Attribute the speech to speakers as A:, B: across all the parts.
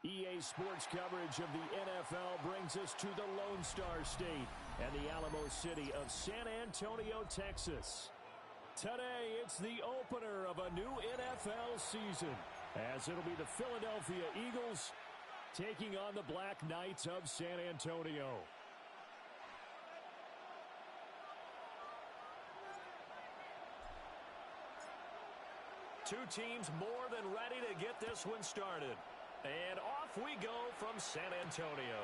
A: EA Sports coverage of the NFL brings us to the Lone Star State and the Alamo City of San Antonio, Texas. Today, it's the opener of a new NFL season, as it'll be the Philadelphia Eagles taking on the Black Knights of San Antonio. Two teams more than ready to get this one started. And off we go from San Antonio.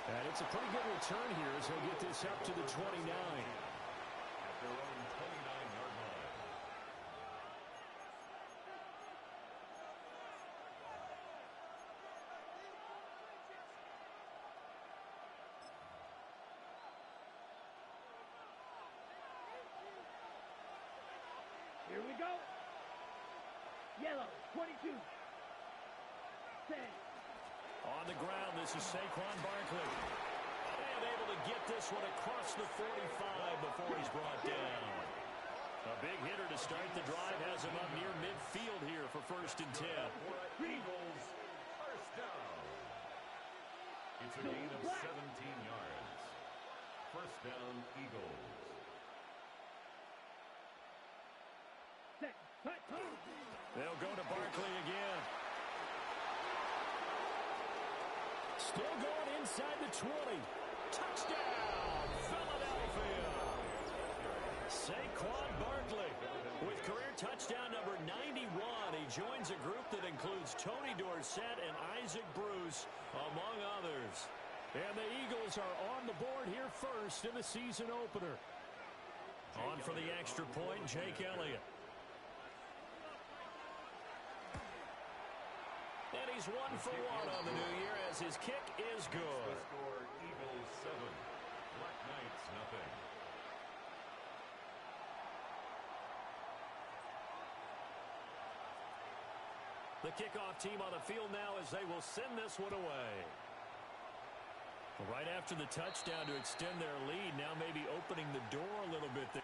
A: And it's a pretty good return here as they'll get this up to the 29.
B: At their own 29-yard line.
C: Here we go. Yellow, 22. Set.
A: On the ground, this is Saquon Barkley. And able to get this one across the 45 before he's brought down. A big hitter to start the drive has him up near midfield here for 1st and 10.
B: Eagles, first down. It's a gain of 17 yards. First down, Eagles.
C: Set. Cut.
A: They'll go to Barkley again. Still going inside the 20. Touchdown, Philadelphia. Saquon Barkley with career touchdown number 91. He joins a group that includes Tony Dorsett and Isaac Bruce, among others. And the Eagles are on the board here first in the season opener. On for the extra point, Jake Elliott. And he's 1 for 1 on the new year as his kick is good.
B: The score, Eagles 7, Black Knights nothing.
A: The kickoff team on the field now as they will send this one away. Right after the touchdown to extend their lead, now maybe opening the door a little bit there.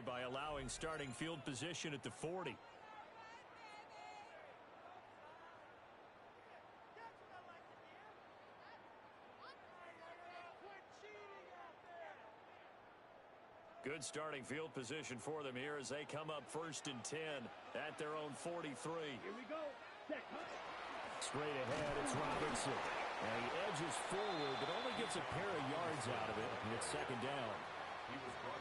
A: By allowing starting field position at the 40. Good starting field position for them here as they come up 1st and 10 at their own 43.
C: Here we go. Set.
A: Straight ahead, it's Robinson. And he edges forward, but only gets a pair of yards out of it. And it's 2nd down.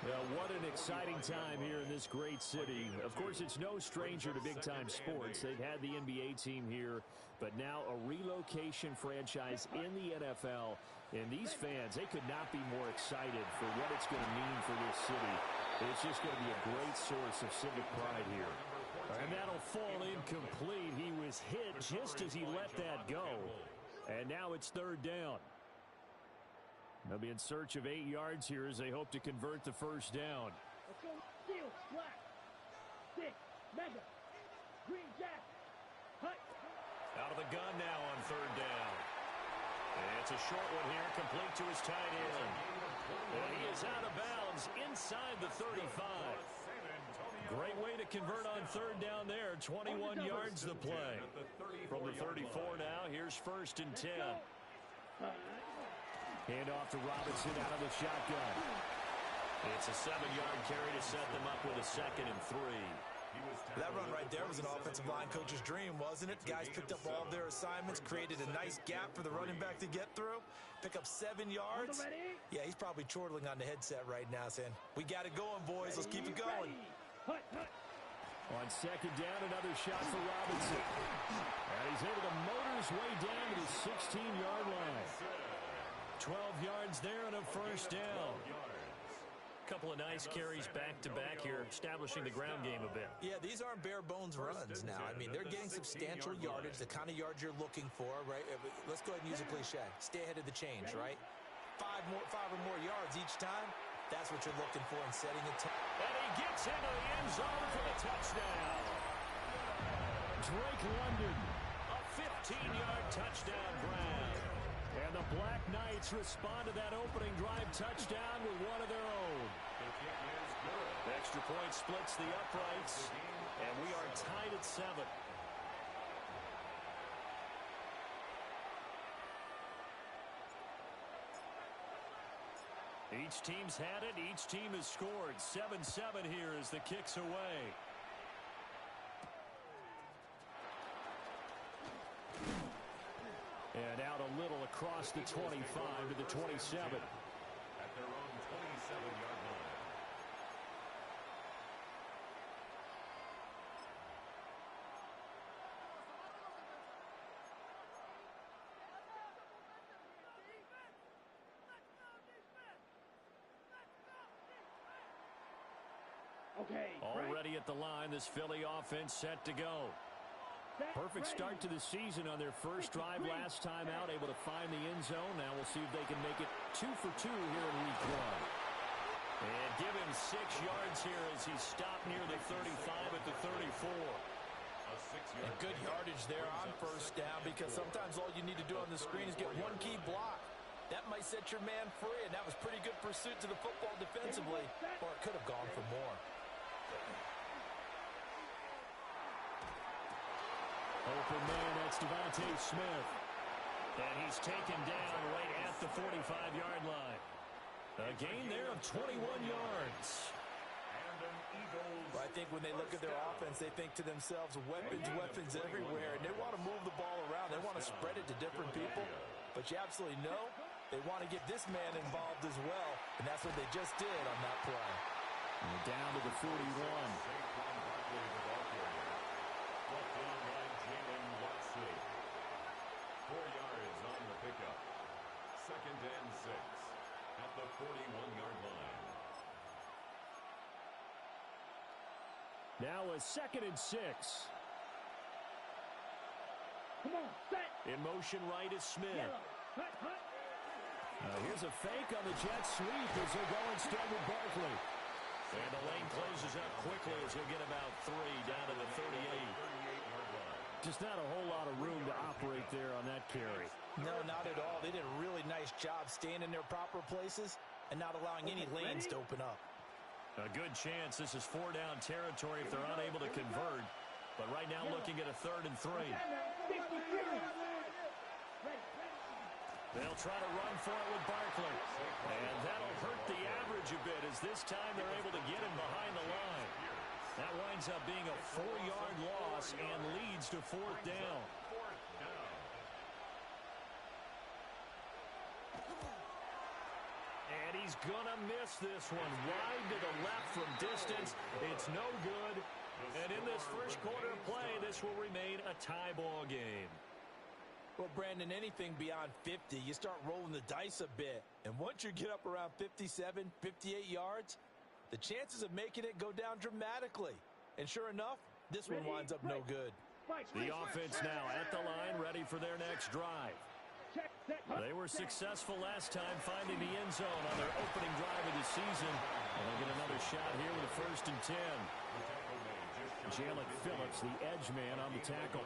A: Well, what an exciting time here in this great city. Of course, it's no stranger to big-time sports. They've had the NBA team here, but now a relocation franchise in the NFL. And these fans, they could not be more excited for what it's going to mean for this city. It's just going to be a great source of civic pride here. And that'll fall incomplete. He was hit just as he let that go. And now it's 3rd down. They'll be in search of 8 yards here as they hope to convert the 1st down.
C: Let's go. Steel. Black. 6. Mega. Green Jack. Hut.
A: Out of the gun now on 3rd down. And it's a short one here, complete to his tight end. And he is out of bounds inside the 35. Great way to convert on 3rd down there. 21 yards the play. From the 34 now, here's 1st and 10. Hand off to Robinson out of the shotgun. It's a 7-yard carry to set them up with a 2nd and 3.
D: That run right there was an offensive line coach's dream, wasn't it? Guys picked up all of their assignments, created a nice gap for the running back to get through. Pick up 7 yards. Yeah, he's probably chortling on the headset right now, saying, we got it going, boys. Let's keep it going.
A: On 2nd down, another shot for Robinson. And he's able to motor his way down to the 16-yard line. 12 yards there and a first down.
E: Couple of nice carries back-to-back here, establishing the ground game a bit.
D: Yeah, these aren't bare-bones runs now. I mean, they're getting substantial yardage, the kind of yards you're looking for, right? Let's go ahead and use a cliche. Stay ahead of the change, right? Five or more yards each time. That's what you're looking for in setting a
A: And he gets into the end zone for the touchdown. Drake London, a 15-yard touchdown grab. And the Black Knights respond to that opening drive touchdown with one of their own. Extra point splits the uprights, and we are tied at 7. Each team's had it. Each team has scored. 7-7 here as the kick's away. And out a little across the 25 to the 27.
B: At their own 27-yard line.
C: Okay.
A: Already at the line, this Philly offense set to go. Perfect start to the season on their first drive last time out, able to find the end zone. Now we'll see if they can make it 2 for 2 here in week 1. And give him 6 yards here as he stopped near the 35 at the 34.
D: And good yardage there on first down, because sometimes all you need to do on the screen is get one key block. That might set your man free, and that was pretty good pursuit to the football defensively, or it could have gone for more.
A: Open man, that's Devontae Smith. And he's taken down right at the 45-yard line. A gain there of 21 yards.
D: Well, I think when they look at their offense, they think to themselves, weapons everywhere, and they want to move the ball around. They want to spread it to different people, but you absolutely know they want to get this man involved as well, and that's what they just did on that play.
A: And down to the 41.
B: Second and 6 at the 41-yard line.
A: Now a 2nd and 6.
C: Come on, set.
A: In motion right is Smith.
C: Hut, hut.
A: Here's a fake on the jet sweep as they're going instead with Barkley. And the lane closes up quickly as he'll get about 3 down to the 38. Just not a whole lot of room to operate there on that carry.
D: No, not at all. They did a really nice job staying in their proper places and not allowing any lanes to open up.
A: A good chance this is 4-down territory if they're unable to convert. But right now looking at a 3rd and 3. They'll try to run for it with Barkley. And that'll hurt the average a bit as this time they're able to get him behind the line. That winds up being a 4-yard loss and leads to 4th down. And he's going to miss this one. Wide to the left from distance. It's no good. And in this first quarter of play, this will remain a tie ball game.
D: Well, Brandon, anything beyond 50, you start rolling the dice a bit. And once you get up around 57, 58 yards, the chances of making it go down dramatically. And sure enough, this one winds up no good.
A: The offense now at the line, ready for their next drive. They were successful last time finding the end zone on their opening drive of the season. And they'll get another shot here with a 1st and 10. Jalen Phillips, the edge man on the tackle.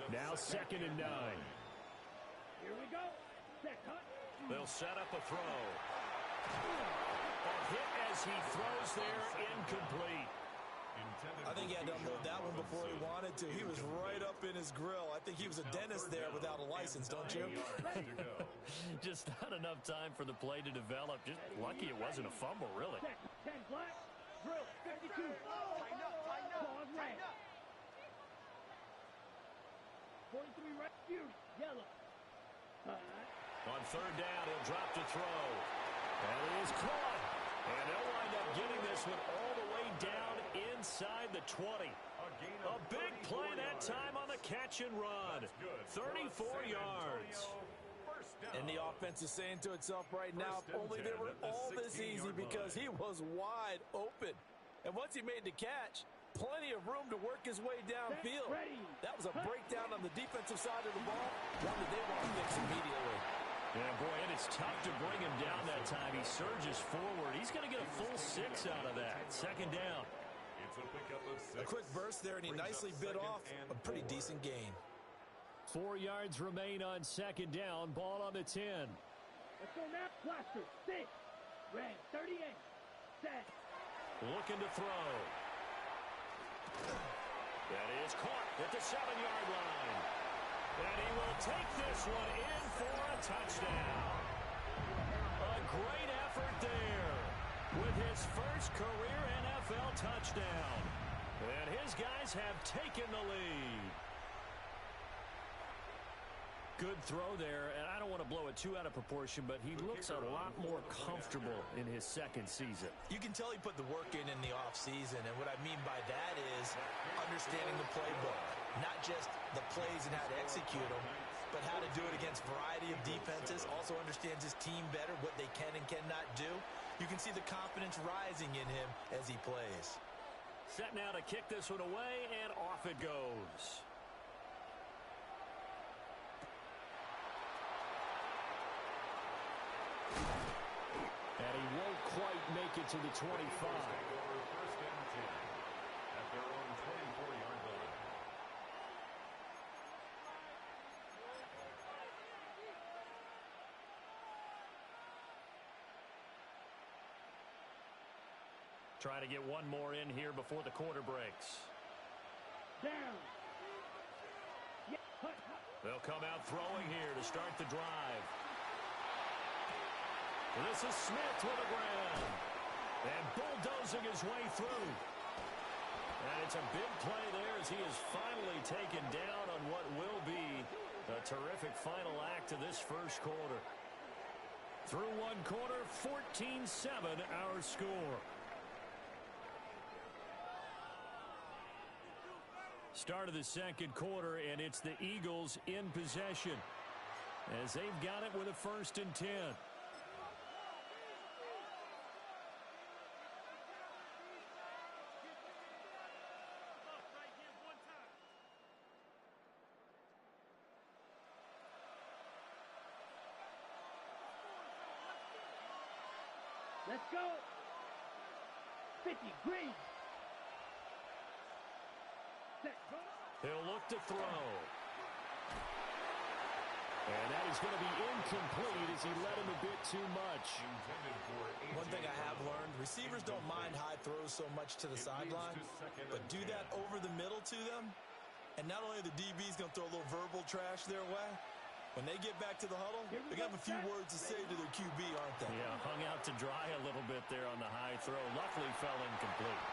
A: Now 2nd and 9.
C: Here we go. Set, cut.
A: They'll set up a throw. A hit as he throws there, incomplete.
D: I think he had to unload that one before he wanted to. He was right up in his grill. I think he was a dentist there without a license, don't you?
A: Just not enough time for the play to develop. Just lucky it wasn't a fumble, really.
C: 10 black. Drill. 52. Pause red. 43 red. Yellow.
A: On 3rd down, he'll drop to throw. And it is caught. And they'll wind up getting this one all the way down inside the 20. A big play that time on the catch and run. 34 yards.
B: down.
D: And the offense is saying to itself right now, if only they were all this easy, because he was wide open. And once he made the catch, plenty of room to work his way downfield. That was a breakdown on the defensive side of the ball, one that they want to fix immediately.
E: Yeah, boy, and it's tough to bring him down that time. He surges forward. He's going to get a full 6 out of that. Second down.
B: It's a pickup of 6.
D: A quick burst there, and he nicely bit off a pretty decent gain.
A: 4 yards remain on second down. Ball on the 10.
C: Let's go now. Blaster. 6. Red. 38. Set.
E: Looking to throw. That is caught at the 7-yard line. And he will take this one in for a touchdown. A great effort there with his first career NFL touchdown. And his guys have taken the lead. Good throw there, and I don't want to blow it too out of proportion, but he looks a lot more comfortable in his second season.
D: You can tell he put the work in the offseason, and what I mean by that is understanding the playbook. Not just the plays and how to execute them, but how to do it against a variety of defenses. Also understands his team better, what they can and cannot do. You can see the confidence rising in him as he plays.
E: Set now to kick this one away, and off it goes.
A: And he won't quite make it to the 25.
B: First and 10 at their own 24-yard line.
E: Try to get one more in here before the quarter breaks.
C: Down. Yeah. Hut, hut.
E: They'll come out throwing here to start the drive. This is Smith with the ground. And bulldozing his way through. And it's a big play there as he is finally taken down on what will be a terrific final act of this first quarter. Through one quarter, 14-7 our score. Start of the second quarter, and it's the Eagles in possession as they've got it with a 1st and 10.
C: Let's go. 50. Green. Set. Go.
E: He'll look to throw. And that is going to be incomplete as he led him a bit too much.
D: One thing I have learned, receivers don't mind high throws so much to the sideline, but do that over the middle to them, and not only the DB's going to throw a little verbal trash their way, when they get back to the huddle, they're going to have a few words to say to their QB, aren't they?
E: Yeah, hung out to dry a little bit there on the high throw. Luckily fell incomplete.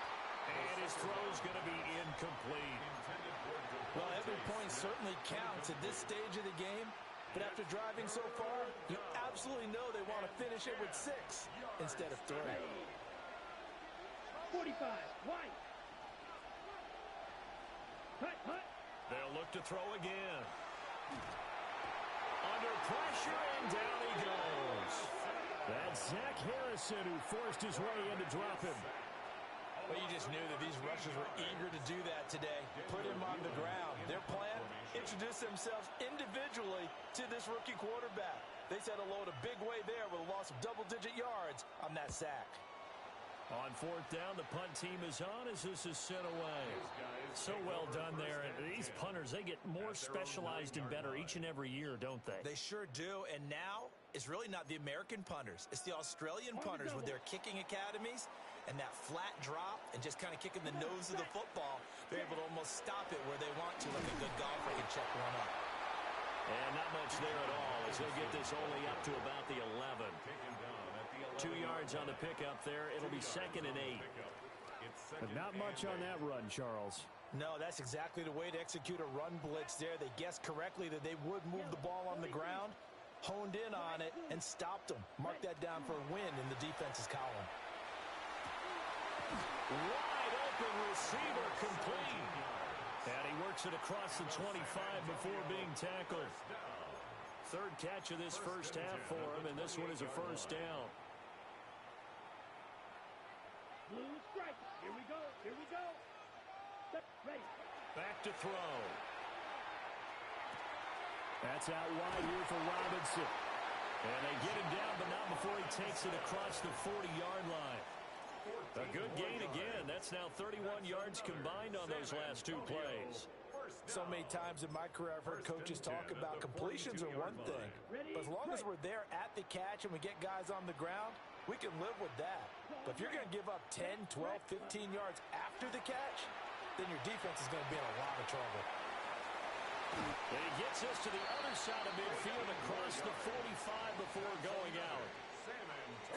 E: And his throw's going to be incomplete.
D: Well, every point certainly counts at this stage of the game. But after driving so far, you absolutely know they want to finish it with 6 instead of 3.
C: 45. White. Hut, hut.
E: They'll look to throw again. Under pressure, and down he goes.
A: That's Zach Harrison who forced his way in to drop him.
D: Well, you just knew that these rushers were eager to do that today. Put him on the ground. Their plan, introduce themselves individually to this rookie quarterback. They set a load a big way there with a loss of double-digit yards on that sack.
E: On 4th down, the punt team is on as this is sent away. So well done there. And these punters, they get more specialized and better each and every year, don't they?
D: They sure do. And now, it's really not the American punters. It's the Australian punters with their kicking academies and that flat drop and just kind of kicking the nose of the football. They're able to almost stop it where they want to, like a good golfer can check one up.
E: And not much there at all as he'll get this only up to about the 11. 2 yards on the pickup there. It'll be 2nd and 8.
A: But not much on that run, Charles.
D: No, that's exactly the way to execute a run blitz there. They guessed correctly that they would move the ball on the ground, honed in on it, and stopped them. Mark that down for a win in the defense's column.
E: Wide open receiver complete. And he works it across the 25 before being tackled. third catch of this first half for him, and this one is a first down.
C: Blue strike. Here we go. Here we go. Ready.
E: Back to throw.
A: That's out wide here for Robinson. And they get him down, but not before he takes it across the 40-yard line.
E: A good gain again. That's now 31 yards combined on those last two plays.
D: So many times in my career I've heard coaches talk about completions are one thing. But as long as we're there at the catch and we get guys on the ground, we can live with that. But if you're going to give up 10, 12, 15 yards after the catch, then your defense is going to be in a lot of trouble.
E: And he gets us to the other side of midfield across the 45 before going out.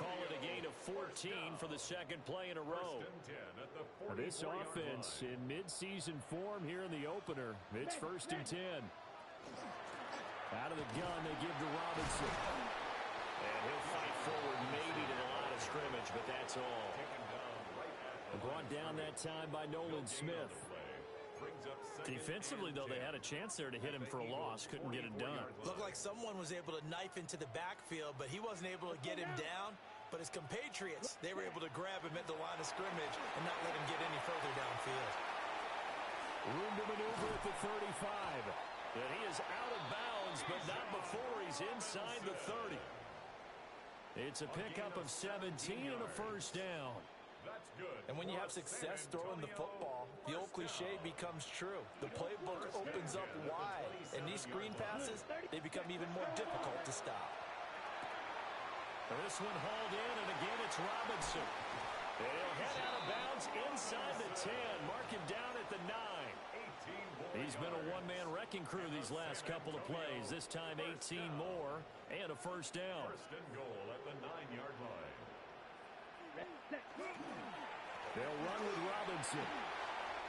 E: Call it a gain of 14 for the second play in a row.
A: This offense in midseason form here in the opener. It's 1st and 10. Out of the gun, they give to Robinson.
E: And he'll fight forward maybe to the line of scrimmage, but that's all.
A: Brought down that time by Nolan Smith.
E: Defensively, though, they had a chance there to hit him for a loss. Couldn't get it done.
D: Looked like someone was able to knife into the backfield, but he wasn't able to get him down. But his compatriots, they were able to grab him at the line of scrimmage and not let him get any further downfield.
A: Room to maneuver at the 35.
E: And he is out of bounds, but not before he's inside the 30.
A: It's a pickup of 17 and a first down.
D: And when you have success throwing the football, the old cliche becomes true. The playbook opens up wide, and these screen passes, they become even more difficult to stop.
E: This one hauled in, and again it's Robinson. They'll head out of bounds inside the 10. Mark him down at the 9. He's been a one-man wrecking crew these last couple of plays. This time 18 more and a first down.
B: First and goal at the 9-yard line.
A: They'll run with Robinson.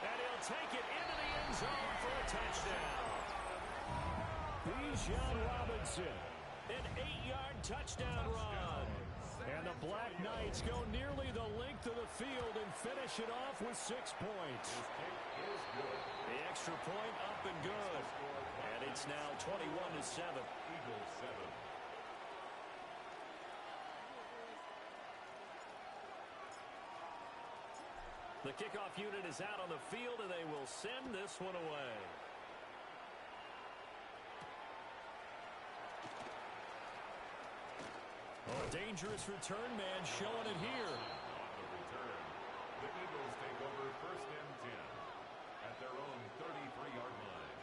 E: And he'll take it into the end zone for a touchdown.
A: Bijan Robinson.
E: An 8-yard touchdown run.
A: And the Black Knights go nearly the length of the field and finish it off with 6 points.
E: The extra point up and good. And it's now 21-7.
B: Eagles 7.
E: The kickoff unit is out on the field, and they will send this one away. Oh, dangerous return man showing it here.
B: On the return, the Eagles take over 1st and 10 at their own 33-yard line.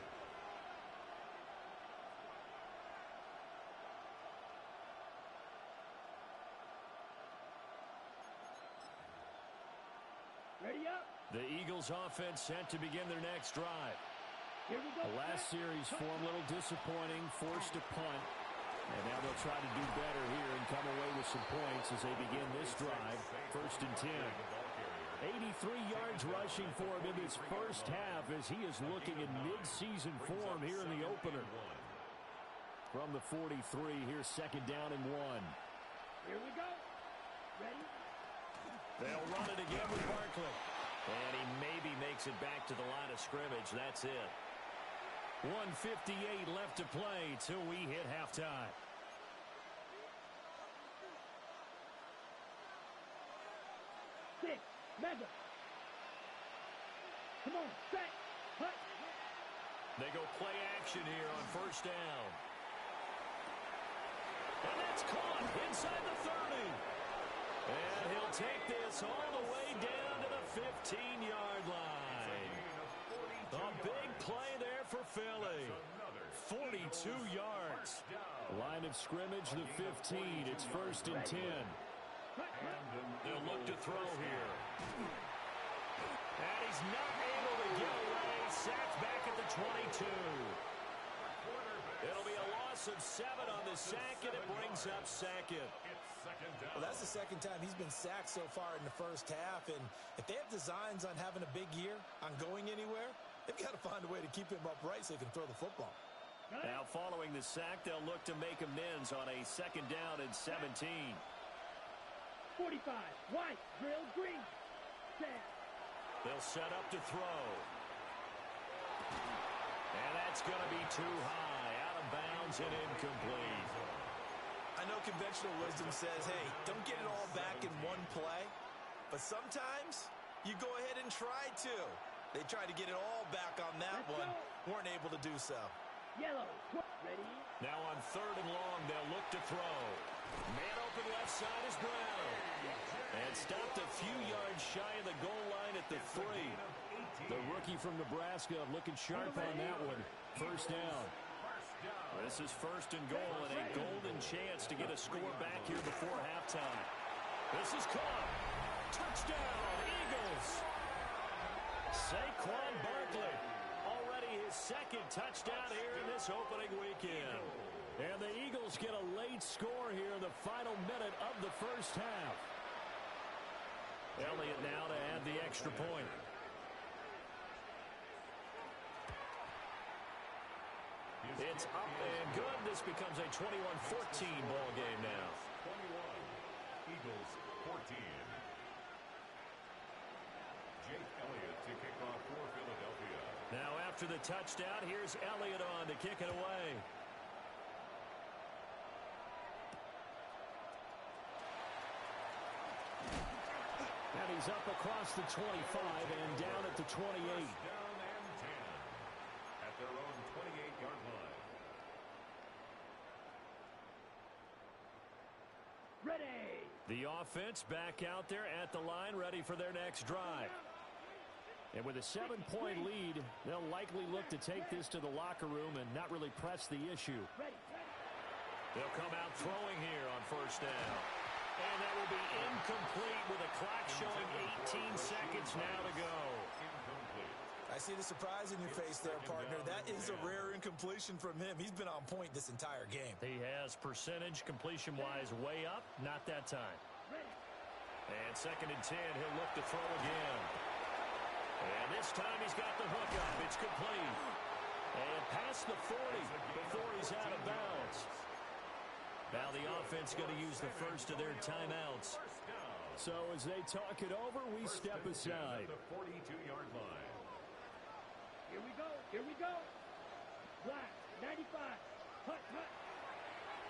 C: Ready up.
A: The Eagles offense set to begin their next drive.
C: Here we go.
A: The last series form a little disappointing, forced a punt. And now they'll try to do better here and come away with some points as they begin this drive. 1st and 10. 83 yards rushing for him in this first half as he is looking in mid-season form here in the opener. From the 43, here's 2nd down and 1.
C: Here we go. Ready?
E: They'll run it again with Barkley. And he maybe makes it back to the line of scrimmage. That's it.
A: 1:58 left to play till we hit halftime.
C: Six. Mega. Come on. Set. Hut.
E: They go play action here on 1st down. And that's caught inside the 30. And he'll take this all the way down to the 15-yard line. A big play there for Philly. 42 yards.
A: Line of scrimmage, the 15. It's 1st and 10.
E: They'll look to throw here. And he's not able to get away. Sacked back at the 22. It'll be a loss of 7 on the sack, and it brings up 2nd.
D: Well, that's the 2nd time he's been sacked so far in the first half. And if they have designs on having a big year, on going anywhere, they've got to find a way to keep him upright so he can throw the football.
E: Now, following the sack, they'll look to make amends on a 2nd down and 17.
C: 45. White. Drill. Green. Set.
E: They'll set up to throw. And that's going to be too high. Out of bounds and incomplete.
D: I know conventional wisdom says, hey, don't get it all back in one play. But sometimes you go ahead and try to. They tried to get it all back on that one. Weren't able to do so.
C: Yellow. Ready?
E: Now on 3rd and long, they'll look to throw. Man open left side is Brown. And stopped a few yards shy of the goal line at the 3.
A: The rookie from Nebraska looking sharp on that one. First down.
E: This is 1st and goal and a golden chance to get a score back here before halftime. This is caught. Touchdown, Eagles. Saquon Barkley. Already his 2nd touchdown here in this opening weekend.
A: And the Eagles get a late score here in the final minute of the first half.
E: Elliott now to add the extra point. It's up and good. This becomes a 21-14 ball game now.
B: 21, Eagles 14. Jake Elliott to kick off for Philadelphia.
E: Now after the touchdown, here's Elliott on to kick it away.
A: And he's up across the 25 and down at the 28.
B: Down and 10 at their own 28-yard line.
C: Ready.
E: The offense back out there at the line, ready for their next drive.
A: And with a 7-point lead, they'll likely look to take this to the locker room and not really press the issue.
E: They'll come out throwing here on 1st down. And that will be incomplete with a clock showing 18 seconds now to go.
D: I see the surprise in your face there, partner. That is a rare incompletion from him. He's been on point this entire game.
E: He has percentage completion-wise way up. Not that time. And 2nd and 10, he'll look to throw again. And this time he's got the hook up. It's complete. And past the 40 before he's out of bounds. Now the offense going to use the first of their timeouts.
A: So as they talk it over, we step aside.
B: The 42-yard line.
C: Here we go. Here we go. Black, 95. Hut, hut.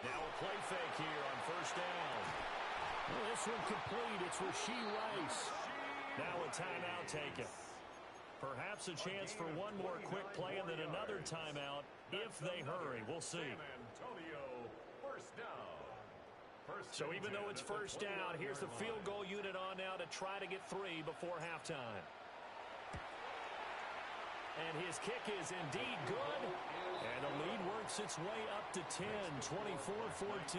E: Now a play fake here on 1st down.
A: Well, this one complete. It's Rashee Rice.
E: Now a timeout taken. Perhaps a chance for one more quick play and then another timeout if they hurry. We'll see.
B: Antonio, 1st down.
E: So even though it's 1st down, here's the field goal unit on now to try to get 3 before halftime. And his kick is indeed good. And the lead works its way up to 10, 24-14.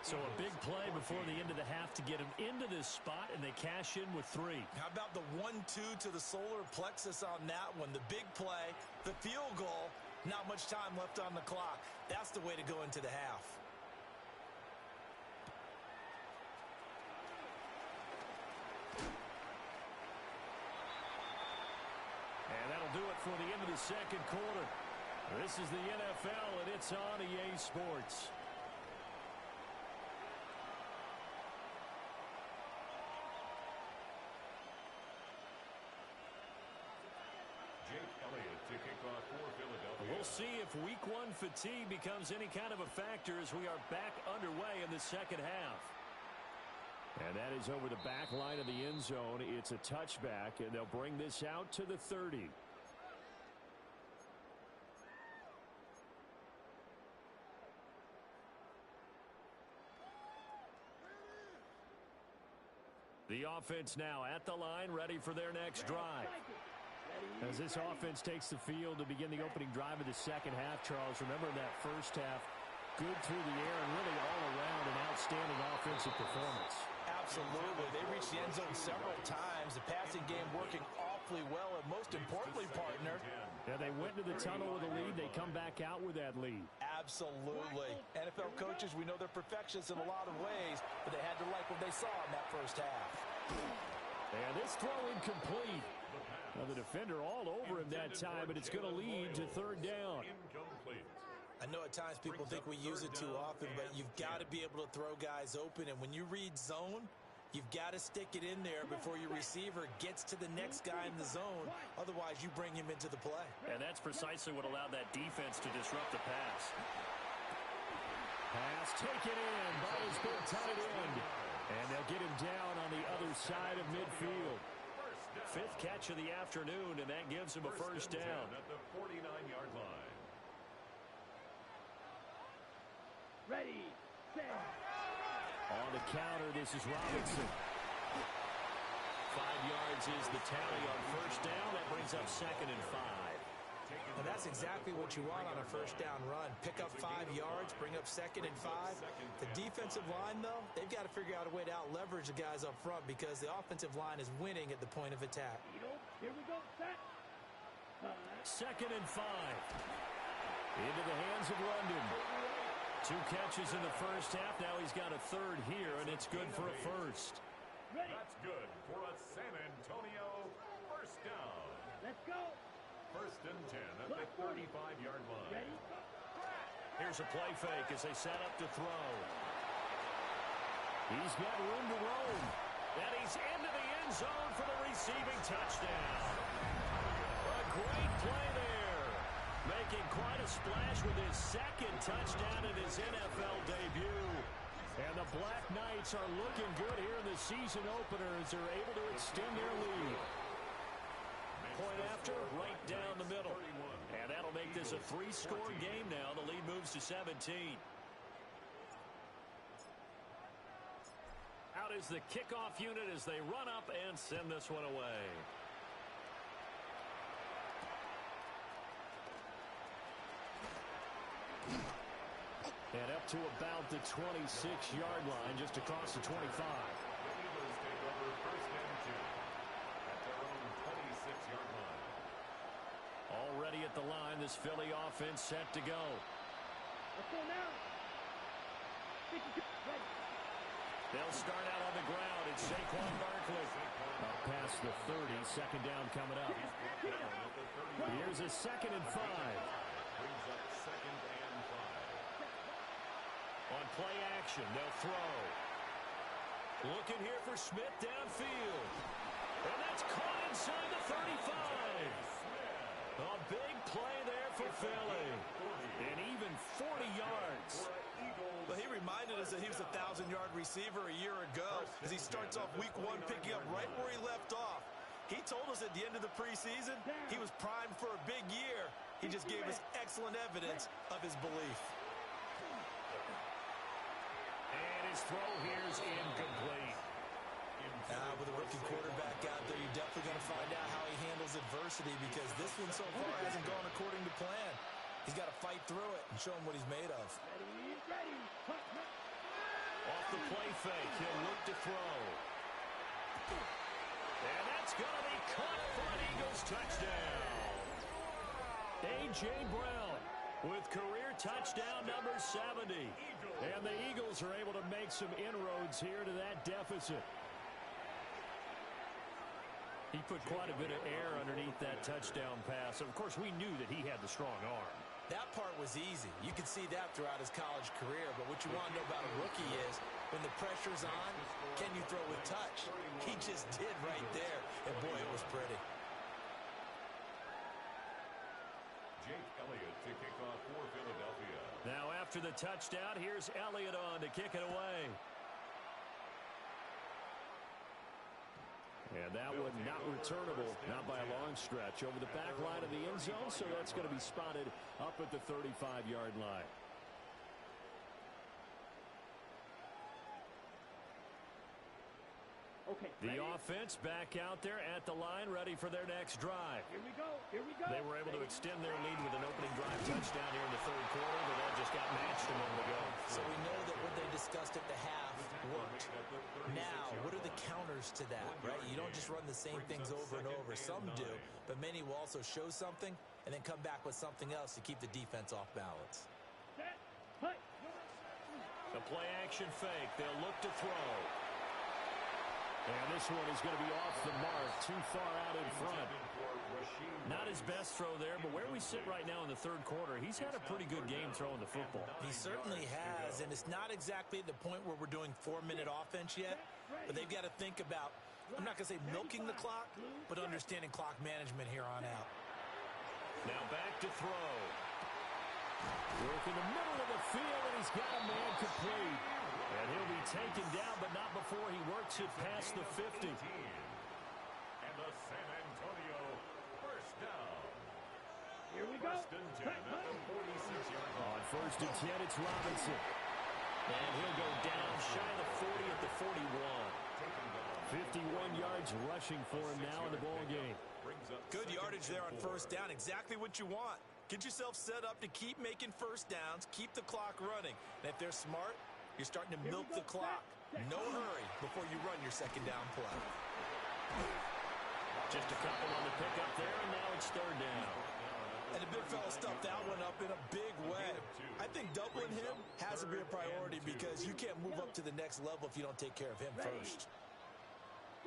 E: So a big play before the end of the half to get him into this spot, and they cash in with 3.
D: How about the 1-2 to the solar plexus on that one? The big play, the field goal, not much time left on the clock. That's the way to go into the half.
E: And that'll do it for the end of the 2nd quarter. This is the NFL, and it's on EA Sports. We'll see if week 1 fatigue becomes any kind of a factor as we are back underway in the 2nd half.
A: And that is over the back line of the end zone. It's a touchback, and they'll bring this out to the 30.
E: The offense now at the line, ready for their next drive.
A: As this offense takes the field to begin the opening drive of the 2nd half, Charles, remember that 1st half, good through the air and really all around an outstanding offensive performance.
D: Absolutely. They reached the end zone several times. The passing game working awfully well, and most importantly, partner,
A: yeah, they went to the tunnel with a lead. They come back out with that lead.
D: Absolutely. NFL coaches, we know they're perfectionists in a lot of ways, but they had to like what they saw in that 1st half.
A: And this throw incomplete. Now the defender all over him that time, but it's going to lead to 3rd down.
D: I know at times people think we use it too often, but you've got to be able to throw guys open, and when you read zone, You've got to stick it in there before your receiver gets to the next guy in the zone. Otherwise, you bring him into the play.
E: And that's precisely what allowed that defense to disrupt the pass.
A: Pass taken in by his big tight end. And they'll get him down on the other side of midfield.
E: Fifth catch of the afternoon, and that gives him a first down.
B: At the 49-yard line.
C: Ready, set.
A: On the counter, this is Robinson.
E: 5 yards is the tally on first down. That brings up 2nd and 5.
D: And that's exactly what you want on a first down run. Pick up 5 yards, bring up 2nd and 5. The defensive line, though, they've got to figure out a way to out-leverage the guys up front because the offensive line is winning at the point of attack.
C: Here we go, set.
E: 2nd and 5.
A: Into the hands of London.
E: 2 catches in the first half. Now he's got a third here, and it's good for a first.
B: That's good for a San Antonio first down.
C: Let's go.
B: 1st and 10 at the 45-yard line.
C: Ready?
E: Here's a play fake as they set up to throw.
A: He's got room to roam.
E: And he's into the end zone for the receiving touchdown. A great play there. Making quite a splash with his 2nd touchdown in his NFL debut.
A: And the Black Knights are looking good here in the season opener as they're able to extend their lead.
E: Point after, right down the middle. And that'll make this a 3-score game now. The lead moves to 17. Out is the kickoff unit as they run up and send this one away.
A: And up to about the 26-yard line, just across the 25.
B: The Eagles take over 1st and 10 at their own 26-yard line.
E: Already at the line, this Philly offense set to go.
C: Let's go now. 52. Ready.
E: They'll start out on the ground. It's Saquon Barkley.
A: Up past the 30, 2nd down coming up. Here's a 2nd and 5.
B: Brings up 2nd and 5.
E: On play action, they'll throw. Looking here for Smith downfield. And that's caught inside the 35. A big play there for Philly. And even 40 yards.
D: But he reminded us that he was a 1,000-yard receiver a year ago as he starts off week 1 picking up right where he left off. He told us at the end of the preseason he was primed for a big year. He just gave us excellent evidence of his belief.
E: And his throw here's incomplete.
D: With a rookie quarterback out there, you're definitely going to find out how he handles adversity because this one so far hasn't gone according to plan. He's got to fight through it and show him what he's made of.
C: Ready.
E: Off the play fake, he'll look to throw. And that's going to be caught for an Eagles touchdown. A.J. Brown with career touchdown number 70. And the Eagles are able to make some inroads here to that deficit. He put quite a bit of air underneath that touchdown pass. Of course, we knew that he had the strong arm.
D: That part was easy. You could see that throughout his college career. But what you want to know about a rookie is when the pressure's on, can you throw with touch? He just did right there. And, boy, it was pretty.
B: Jake Elliott to kick off for Philadelphia.
E: Now after the touchdown, here's Elliott on to kick it away.
A: And that one not returnable, not by a long stretch, over the back line of the end zone, so that's going to be spotted up at the 35-yard line.
C: Okay.
E: The
C: ready?
E: offense back out there at the line, ready for their next drive.
C: Here we go.
E: They were able to extend their lead with an opening drive touchdown here in the 3rd quarter, but that just got matched a moment ago.
D: So we know that what they discussed at the half worked. Now, what are the counters to that, right? You don't just run the same things over and over. Some do, but many will also show something and then come back with something else to keep the defense off balance.
C: Set. Hut.
E: The play action fake. They'll look to throw. And this one is going to be off the mark, too far out in front. Not as his best throw there, but where we sit right now in the third quarter, he's had a pretty good game throwing the football.
D: He certainly has, and it's not exactly the point where we're doing 4-minute offense yet, but they've got to think about, I'm not going to say milking the clock, but understanding clock management here on out.
E: Now back to throw.
A: Work in the middle of the field, and he's got a man complete. And he'll be taken down, but not before he works it past the 50.
B: And the San Antonio first down.
C: Here we go.
B: First and 10 at the 46-yard line.
A: On first and 10, it's Robinson.
E: And he'll go down shy of the 40 at the 41.
A: 51 yards rushing for him now in the ball game.
D: Good yardage there on first down. Exactly what you want. Get yourself set up to keep making first downs, keep the clock running. And if they're smart, you're starting to milk the clock. No hurry before you run your second down play.
E: Just a couple on the pickup there, and now it's third down.
D: And the big fella stuffed that one up in a big way. I think doubling him has to be a priority because you can't move up to the next level if you don't take care of him first.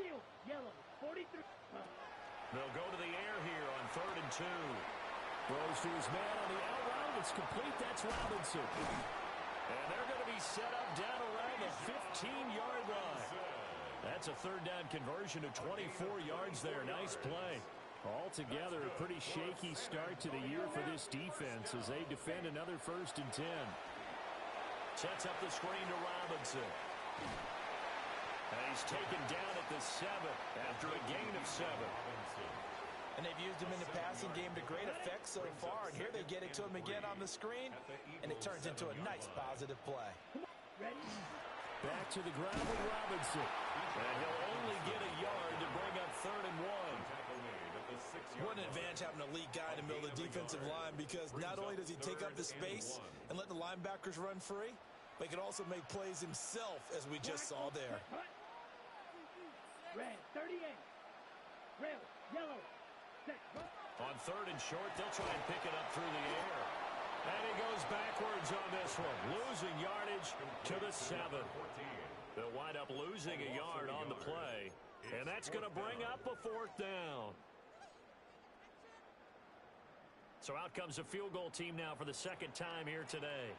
C: Steel, yellow, 43.
E: They'll go to the air here on third and 2.
A: Throws to his man on the out route. It's complete. That's Robinson.
E: And they're going to be set up down around the 15-yard line. That's a third down conversion of 24 yards there. Nice play.
A: Altogether, a pretty shaky start to the year for this defense as they defend another first and 10.
E: Sets up the screen to Robinson. And he's taken down at the 7 after a gain of 7.
D: And they've used him in the passing game to great effect so far. And here they get it to him again on the screen. And it turns into a nice positive play.
A: Back to the ground with Robinson.
E: And he'll only get a yard to bring up third and 1.
D: What an advantage having an elite guy in the middle of the defensive line, because not only does he take up the space and let the linebackers run free, but he can also make plays himself, as we just saw there.
C: Red, 38. Red, yellow.
E: On third and short, they'll try and pick it up through the air. And he goes backwards on this one, losing yardage to the 7. They'll wind up losing a yard on the play, and that's going to bring up a fourth down. So out comes a field goal team now for the second time here today.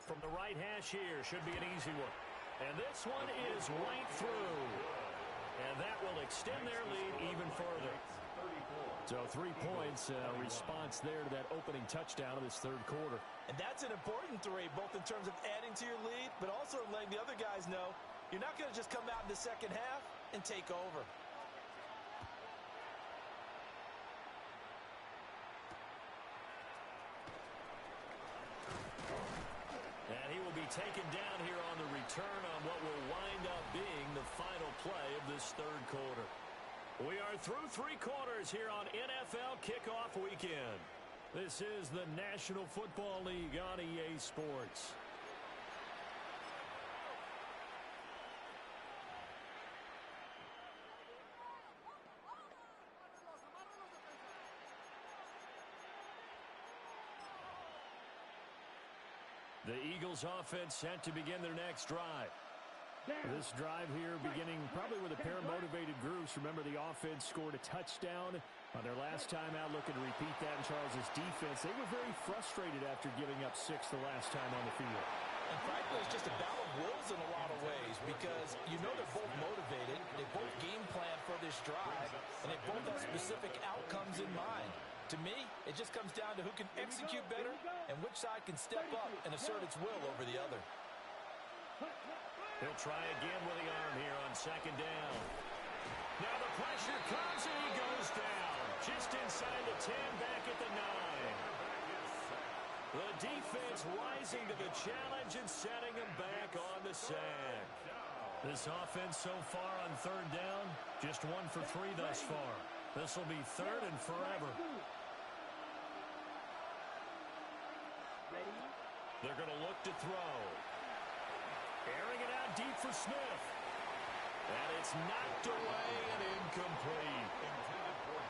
E: From the right hash here, should be an easy one. And this one is right through. And that will extend their lead even further.
A: So 3 points, response there to that opening touchdown of this third quarter.
D: And that's an important 3, both in terms of adding to your lead, but also letting the other guys know you're not going to just come out in the second half and take over.
E: And he will be taken down here on the return on what will wind up being the final play of this third quarter. We are through 3 quarters here on NFL Kickoff Weekend. This is the National Football League on EA Sports. The Eagles offense set to begin their next drive.
A: This drive here beginning probably with a pair of motivated groups. Remember, the offense scored a touchdown on their last time out, looking to repeat that in Charles's defense. They were very frustrated after giving up 6 the last time on the field.
D: And frankly, it's just a battle of wills in a lot of ways, because you know they're both motivated, they both game plan for this drive, and they both have specific outcomes in mind. To me, it just comes down to who can execute better and which side can step up and assert its will over the other.
E: He'll try again with the arm here on second down. Now the pressure comes and he goes down. Just inside the 10, back at the 9. The defense rising to the challenge and setting him back on the sack. This offense so far on third down, just 1 for 3 thus far. This will be third and forever. They're going to look to throw. Airing it out deep for Smith. And it's knocked away and incomplete.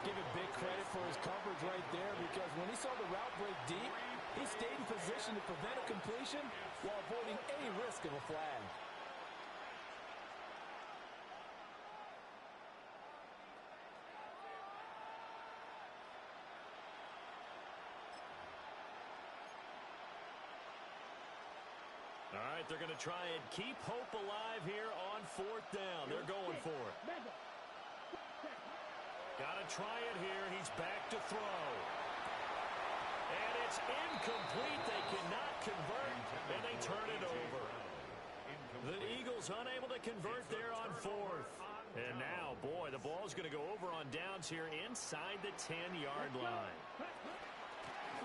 D: Give it big credit for his coverage right there, because when he saw the route break deep, he stayed in position to prevent a completion while avoiding any risk of a flag.
E: right, they're going to try and keep hope alive here on fourth down. They're going for it. Got to try it here. He's back to throw. And it's incomplete. They cannot convert, and they turn it over. The Eagles unable to convert there on fourth. And now, boy, the ball's going to go over on downs here inside the 10-yard line.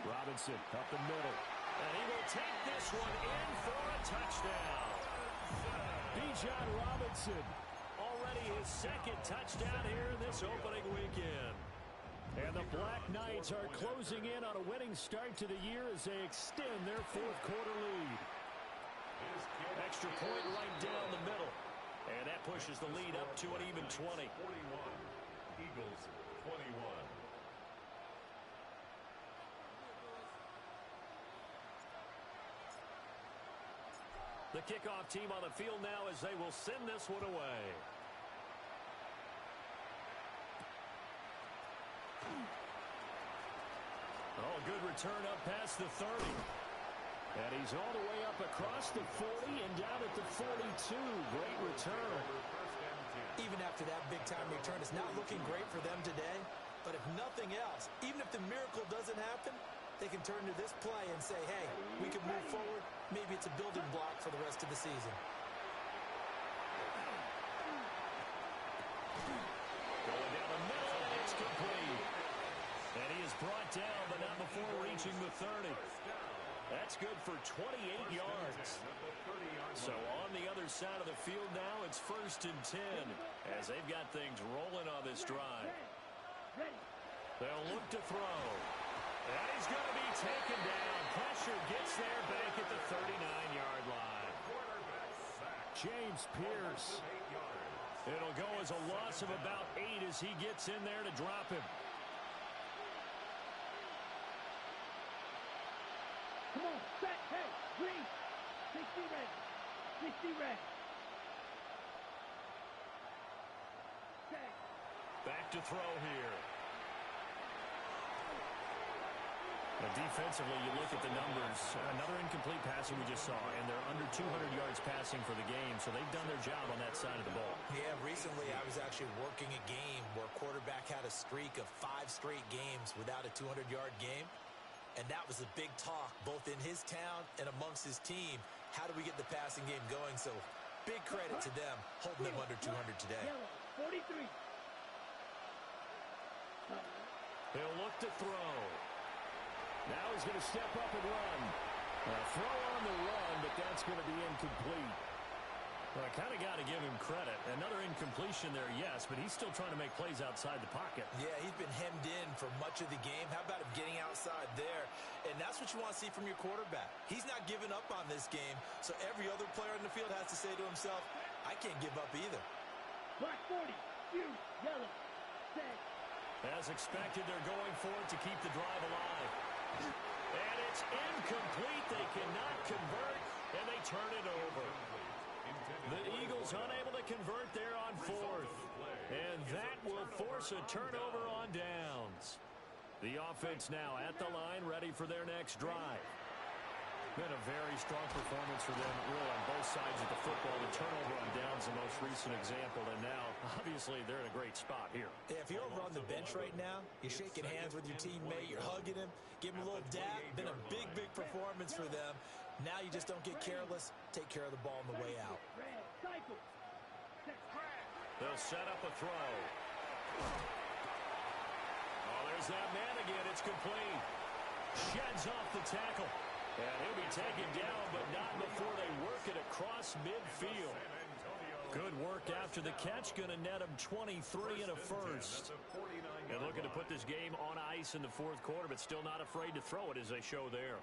A: Robinson up the middle.
E: And he will take this one in for a touchdown.
A: Bijan Robinson.
E: Already his second touchdown here in this opening weekend.
A: And the Black Knights are closing in on a winning start to the year as they extend their fourth quarter lead.
E: Extra point right down the middle. And that pushes the lead up to an even 20.
B: 41. Eagles 21.
E: The kickoff team on the field now as they will send this one away. Oh, good return up past the 30.
A: And he's all the way up across the 40 and down at the 42. Great return.
D: Even after that big-time return, it's not looking great for them today. But if nothing else, even if the miracle doesn't happen, they can turn to this play and say, hey, we can move forward. Maybe it's a building block for the rest of the season.
E: Going down the middle, and it's complete. And he is brought down, but not before reaching the 30. That's good for 28 yards. So on the other side of the field now, it's 1st and 10 as they've got things rolling on this drive. They'll look to throw. And he's going to be taken down. Pressure gets there back at the 39-yard line.
A: James Pierce.
E: It'll go as a loss of about 8 as he gets in there to drop him.
C: Come on, set, hey, green. 60 red. 60 red. Set.
E: Back to throw here. Now defensively, you look at the numbers. Another incomplete passing we just saw, and they're under 200 yards passing for the game, so they've done their job on that side of the ball.
D: Yeah, recently I was actually working a game where quarterback had a streak of 5 straight games without a 200-yard game. And that was a big talk, both in his town and amongst his team. How do we get the passing game going? So big credit to them, holding them under 200 today.
C: Yellow, 43.
E: He'll look to throw.
A: Now he's going to step up and run. Throw on the run, but that's going to be incomplete.
E: Well, I kind of got to give him credit. Another incompletion there, yes, but he's still trying to make plays outside the pocket.
D: Yeah, he's been hemmed in for much of the game. How about him getting outside there? And that's what you want to see from your quarterback. He's not giving up on this game, so every other player in the field has to say to himself, I can't give up either.
C: Black 40, you, yellow, set.
E: As expected, they're going for it to keep the drive alive. And it's incomplete. They cannot convert, and they turn it over. The Eagles unable to convert there on 4th. And that will force a turnover on downs. The offense now at the line, ready for their next drive. Been a very strong performance for them, really, on both sides of the football. The turnover on downs, the most recent example, and now, obviously, they're in a great spot here.
D: Yeah, if you're over on the bench right now, you're shaking hands with your teammate, you're hugging him, give him a little dap. Been a big, big performance for them. Now you just don't get careless. Take care of the ball on the way out.
E: They'll set up a throw. Oh, there's that man again. It's complete. Sheds off the tackle. And he'll be taken down, but not before they work it across midfield. Good work after the catch. Going to net him 23 and a first. And looking to put this game on ice in the 4th quarter, but still not afraid to throw it as they show there.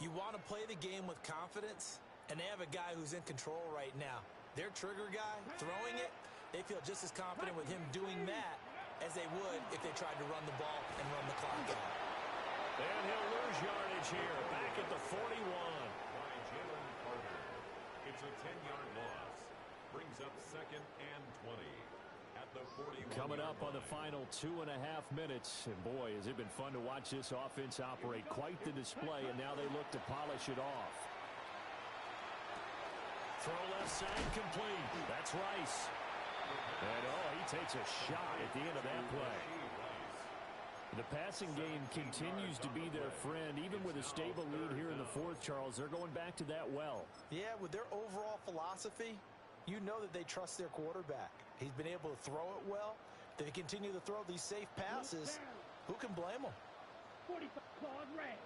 D: You want to play the game with confidence, and they have a guy who's in control right now. Their trigger guy, throwing it, they feel just as confident with him doing that as they would if they tried to run the ball and run the clock out.
E: And he'll lose yardage here, back at the 41.
B: It's a 10-yard loss. Brings up 2nd and 20 at the 41.
A: Coming up on the final 2.5 minutes. And boy, has it been fun to watch this offense operate. Quite the display, and now they look to polish it off.
E: throw left side complete. That's Rice.
A: And, he takes a shot at the end of that play. The passing game continues to be their friend. Even with a stable lead here in the fourth, Charles, they're going back to that well.
D: Yeah, with their overall philosophy, you know that they trust their quarterback. He's been able to throw it well. They continue to throw these safe passes. Who can blame them?
C: 45 claws red.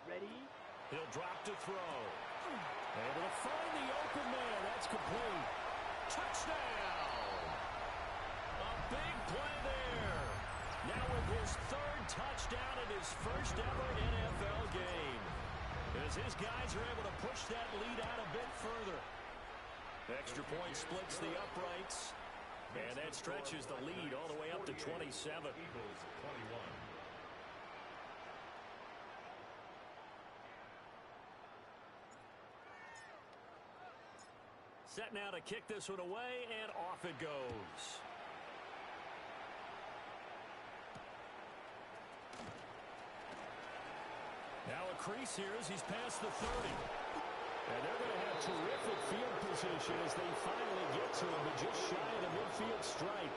C: Ready?
E: He'll drop to throw.
A: Able to find the open man. That's complete.
E: Touchdown! A big play there. Now with his third touchdown in his first ever NFL game. As his guys are able to push that lead out a bit further. Extra point splits the uprights. And that stretches the lead all the way up to 27.
B: Eagles 21.
E: Set now to kick this one away, and off it goes. Now a crease here as he's past the 30.
A: And they're going to have terrific field position as they finally get to him, but just shy of the midfield stripe.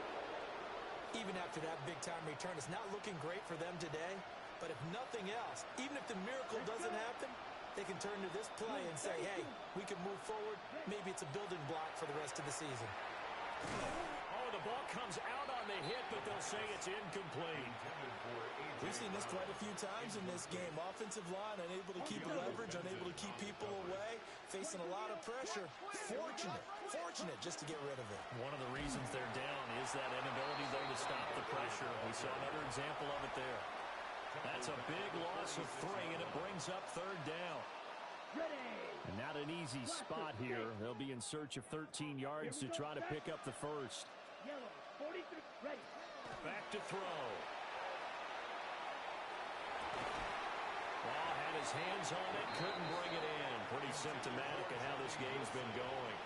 D: Even after that big-time return, it's not looking great for them today. But if nothing else, even if the miracle doesn't happen, they can turn to this play and say, hey, we can move forward. Maybe it's a building block for the rest of the season.
E: Oh, the ball comes out on the hit, but they'll say it's incomplete.
D: We've seen this quite a few times in this game. Offensive line unable to keep leverage, unable to keep people away, facing a lot of pressure. Fortunate just to get rid of it.
E: One of the reasons they're down is that inability, though, to stop the pressure. We saw another example of it there. That's a big loss of 3, and it brings up third down.
A: And not an easy spot here. They'll be in search of 13 yards to try to pick up the first.
C: Yellow, 43, ready.
E: Back to throw. Ball had his hands on it, couldn't bring it in. Pretty symptomatic of how this game's been going.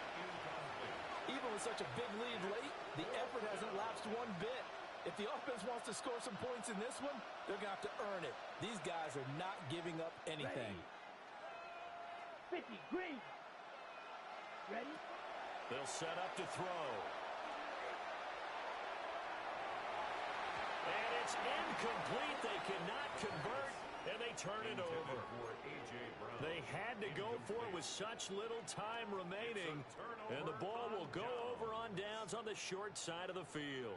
D: Even with such a big lead late, the effort hasn't lapsed one bit. If the offense wants to score some points in this one, they're going to have to earn it. These guys are not giving up anything.
C: Ready. 50, green. Ready?
E: They'll set up to throw. And it's incomplete. They cannot convert, and they turn it over. They had to go for it with such little time remaining, and the ball will go over on downs on the short side of the field.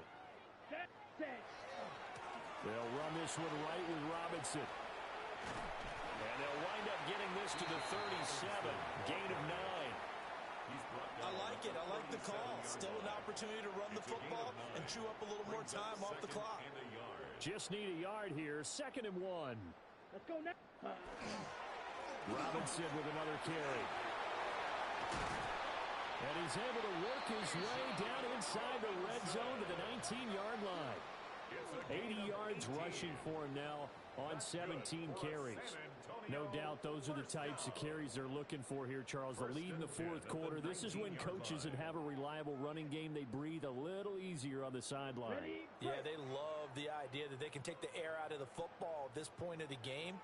A: They'll run this one right with Robinson.
E: And they'll wind up getting this to the 37. Gain of 9.
D: I like it. I like the call. Still an opportunity to run the football and chew up a little more time off the clock.
A: Just need a yard here. 2nd and 1.
C: Let's go now.
A: Robinson with another carry. And he's able to work his way down inside the red zone to the 19-yard line. 80 yards rushing for him now on 17 carries. No doubt those are the types of carries they're looking for here, Charles. The lead in the fourth quarter. This is when coaches that have a reliable running game, they breathe a little easier on the sideline.
D: Yeah, they love the idea that they can take the air out of the football at this point of the game.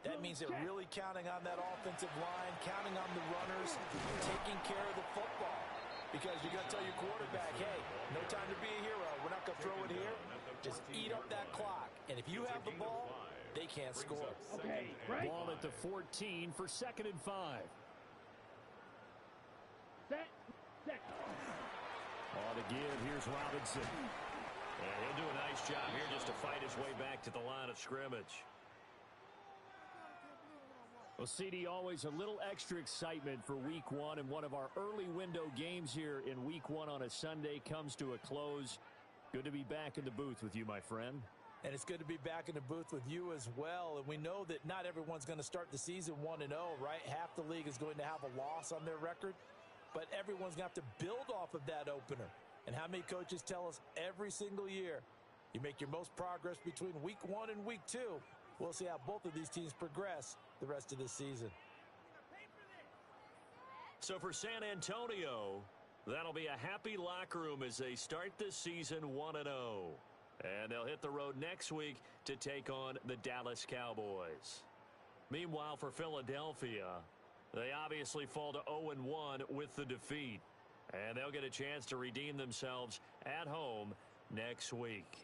D: That means they're really counting on that offensive line, counting on the runners, taking care of the football. Because you're going to tell your quarterback, hey, no time to be a hero. We're not going to throw it here. Just eat up that clock. And if you have the ball, they can't score.
C: Okay, right.
A: Ball at the 14 for 2nd and 5.
C: Set.
A: On the give, here's Robinson.
E: And he'll do a nice job here just to fight his way back to the line of scrimmage.
A: Well, CD, always a little extra excitement for Week 1, and one of our early window games here in Week 1 on a Sunday comes to a close. Good to be back in the booth with you, my friend.
D: And it's good to be back in the booth with you as well. And we know that not everyone's going to start the season 1-0, right? Half the league is going to have a loss on their record. But everyone's going to have to build off of that opener. And how many coaches tell us every single year, you make your most progress between Week 1 and Week 2. We'll see how both of these teams progress the rest of this season.
E: So for San Antonio, that'll be a happy locker room as they start this season 1-0. And they'll hit the road next week to take on the Dallas Cowboys. Meanwhile, for Philadelphia, They obviously fall to 0-1 with the defeat. And they'll get a chance to redeem themselves at home next week.